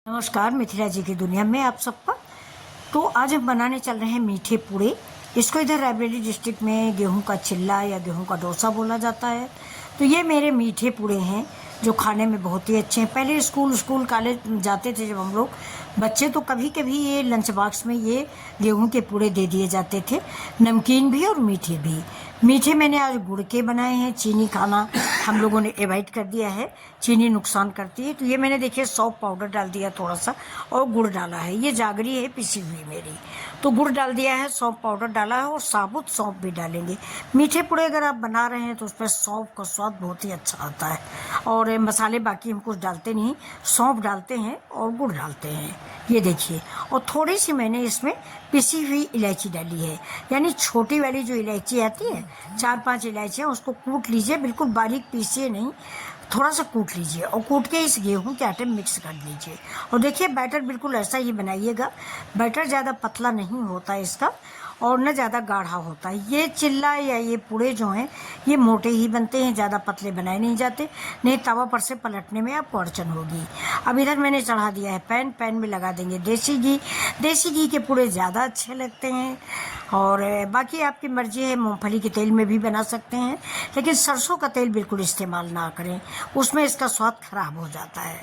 नमस्कार, मिथिला जी की दुनिया में आप सबका। तो आज हम बनाने चल रहे हैं मीठे पूड़े। इसको इधर रायबरेली डिस्ट्रिक्ट में गेहूं का चिल्ला या गेहूं का डोसा बोला जाता है। तो ये मेरे मीठे पूड़े हैं जो खाने में बहुत ही अच्छे हैं। पहले स्कूल कॉलेज जाते थे जब हम लोग बच्चे, तो कभी कभी ये लंच बॉक्स में ये गेहूं के पूड़े दे दिए जाते थे, नमकीन भी और मीठे भी। मीठे मैंने आज गुड़ के बनाए हैं। चीनी खाना हम लोगों ने अवॉइड कर दिया है, चीनी नुकसान करती है। तो ये मैंने देखिए सौंफ पाउडर डाल दिया थोड़ा सा और गुड़ डाला है। ये जागरी है पिसी हुई मेरी, तो गुड़ डाल दिया है, सौंफ पाउडर डाला है और साबुत सौंफ भी डालेंगे। मीठे पूड़े अगर आप बना रहे हैं तो उस पर सौंफ का स्वाद बहुत ही अच्छा आता है। और मसाले बाकी हम कुछ डालते नहीं, सौंफ डालते हैं और गुड़ डालते हैं। ये देखिए, और थोड़ी सी मैंने इसमें पिसी हुई इलायची डाली है, यानी छोटी वाली जो इलायची आती है, 4-5 इलायचियाँ, उसको कूट लीजिए, बिल्कुल बारीक पीसिए नहीं, थोड़ा सा कूट लीजिए और कूट के इस गेहूं के आटे में मिक्स कर लीजिए। और देखिए बैटर बिल्कुल ऐसा ही बनाइएगा। बैटर ज़्यादा पतला नहीं होता है इसका और न ज़्यादा गाढ़ा होता है। ये चिल्ला या ये पूड़े जो हैं ये मोटे ही बनते हैं, ज़्यादा पतले बनाए नहीं जाते, नहीं तवा पर से पलटने में आपको अड़चन होगी। अब इधर मैंने चढ़ा दिया है पैन में लगा देंगे देसी घी। देसी घी के पूड़े ज़्यादा अच्छे लगते हैं। और बाकी आपकी मर्जी है, मूंगफली के तेल में भी बना सकते हैं, लेकिन सरसों का तेल बिल्कुल इस्तेमाल ना करें, उसमें इसका स्वाद खराब हो जाता है।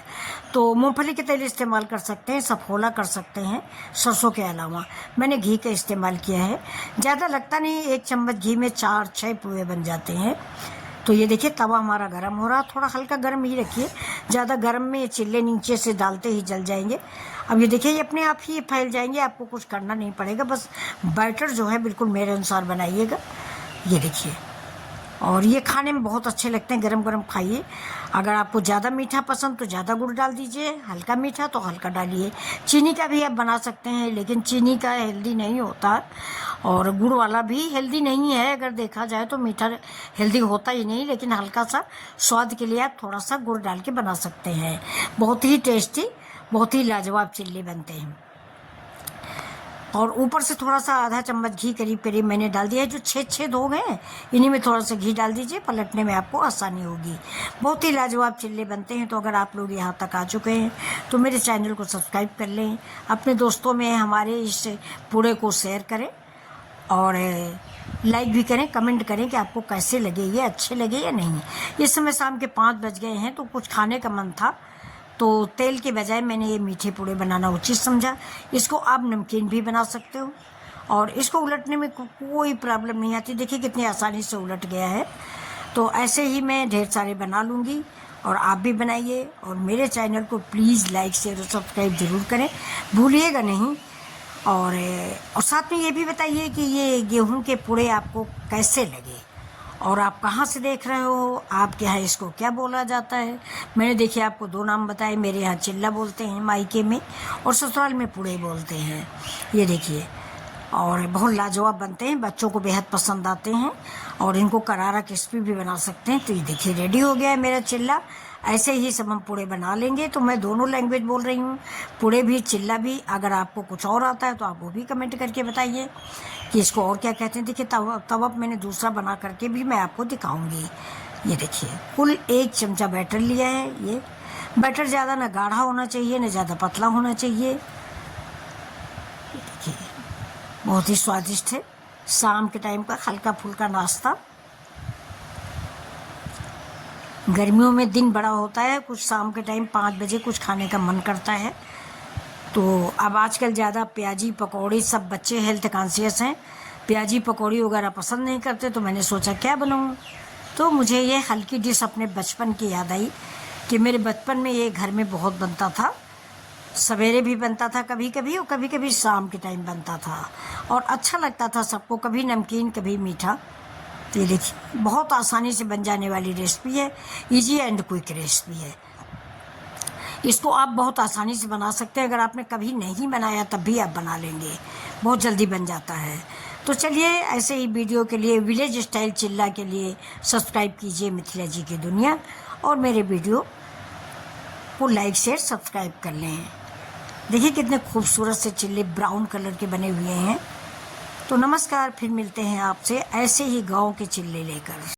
तो मूंगफली के तेल इस्तेमाल कर सकते हैं, सफोला कर सकते हैं सरसों के अलावा। मैंने घी का इस्तेमाल किया है, ज़्यादा लगता नहीं, 1 चम्मच घी में 4-6 पूड़े बन जाते हैं। तो ये देखिए तवा हमारा गर्म हो रहा, थोड़ा हल्का गर्म ही रखिए, ज़्यादा गर्म में ये चिल्ले नीचे से डालते ही जल जाएंगे। अब ये देखिए ये अपने आप ही फैल जाएंगे, आपको कुछ करना नहीं पड़ेगा, बस बैटर जो है बिल्कुल मेरे अनुसार बनाइएगा। ये देखिए, और ये खाने में बहुत अच्छे लगते हैं, गरम गरम खाइए। अगर आपको ज़्यादा मीठा पसंद तो ज़्यादा गुड़ डाल दीजिए, हल्का मीठा तो हल्का डालिए। चीनी का भी आप बना सकते हैं, लेकिन चीनी का हेल्दी नहीं होता और गुड़ वाला भी हेल्दी नहीं है। अगर देखा जाए तो मीठा हेल्दी होता ही नहीं, लेकिन हल्का सा स्वाद के लिए आप थोड़ा सा गुड़ डाल के बना सकते हैं। बहुत ही टेस्टी, बहुत ही लाजवाब चिल्ले बनते हैं। और ऊपर से थोड़ा सा आधा चम्मच घी करीब करीब मैंने डाल दिया है। जो छेद हो गए इन्हीं में थोड़ा सा घी डाल दीजिए, पलटने में आपको आसानी होगी। बहुत ही लाजवाब चिल्ले बनते हैं। तो अगर आप लोग यहाँ तक आ चुके हैं तो मेरे चैनल को सब्सक्राइब कर लें, अपने दोस्तों में हमारे इस पूड़े को शेयर करें और लाइक भी करें, कमेंट करें कि आपको कैसे लगे, ये अच्छे लगे या नहीं। इस समय शाम के 5 बज गए हैं, तो कुछ खाने का मन था, तो तेल के बजाय मैंने ये मीठे पूड़े बनाना उचित समझा। इसको आप नमकीन भी बना सकते हो और इसको उलटने में कोई प्रॉब्लम नहीं आती। देखिए कितनी आसानी से उलट गया है। तो ऐसे ही मैं ढेर सारे बना लूँगी और आप भी बनाइए। और मेरे चैनल को प्लीज़ लाइक शेयर और सब्सक्राइब ज़रूर करें, भूलिएगा नहीं। और साथ में ये भी बताइए कि ये गेहूं के पूड़े आपको कैसे लगे और आप कहाँ से देख रहे हो, आपके यहाँ इसको क्या बोला जाता है। मैंने देखिए आपको 2 नाम बताए, मेरे यहाँ चिल्ला बोलते हैं मायके में, और ससुराल में पूड़े बोलते हैं। ये देखिए, और बहुत लाजवाब बनते हैं, बच्चों को बेहद पसंद आते हैं और इनको करारा क्रिस्पी भी बना सकते हैं। तो ये देखिए रेडी हो गया है मेरा चिल्ला। ऐसे ही सब हम पूड़े बना लेंगे। तो मैं दोनों लैंग्वेज बोल रही हूँ, पूड़े भी चिल्ला भी। अगर आपको कुछ और आता है तो आप वो भी कमेंट करके बताइए कि इसको और क्या कहते हैं। देखिए तवा मैंने दूसरा बना करके भी मैं आपको दिखाऊंगी। ये देखिए कुल 1 चमचा बैटर लिया है। ये बैटर ज़्यादा ना गाढ़ा होना चाहिए, ना ज़्यादा पतला होना चाहिए। देखिए बहुत ही स्वादिष्ट है, शाम के टाइम का हल्का फुल्का नाश्ता। गर्मियों में दिन बड़ा होता है, कुछ शाम के टाइम 5 बजे कुछ खाने का मन करता है। तो अब आजकल ज़्यादा प्याजी पकौड़ी, सब बच्चे हेल्थ कॉन्शियस हैं, प्याजी पकौड़ी वगैरह पसंद नहीं करते। तो मैंने सोचा क्या बनाऊँ, तो मुझे ये हल्की डिश अपने बचपन की याद आई कि मेरे बचपन में ये घर में बहुत बनता था। सवेरे भी बनता था कभी कभी, और कभी कभी शाम के टाइम बनता था और अच्छा लगता था सबको, कभी नमकीन कभी मीठा। तो ये देखिए बहुत आसानी से बन जाने वाली रेसिपी है, इजी एंड क्विक रेसिपी है। इसको आप बहुत आसानी से बना सकते हैं। अगर आपने कभी नहीं बनाया तब भी आप बना लेंगे, बहुत जल्दी बन जाता है। तो चलिए ऐसे ही वीडियो के लिए, विलेज स्टाइल चिल्ला के लिए सब्सक्राइब कीजिए मिथिला जी की दुनिया, और मेरे वीडियो को लाइक शेयर सब्सक्राइब कर लें। देखिए कितने खूबसूरत से चिल्ले ब्राउन कलर के बने हुए हैं। तो नमस्कार, फिर मिलते हैं आपसे ऐसे ही गाँव के चिल्ले लेकर।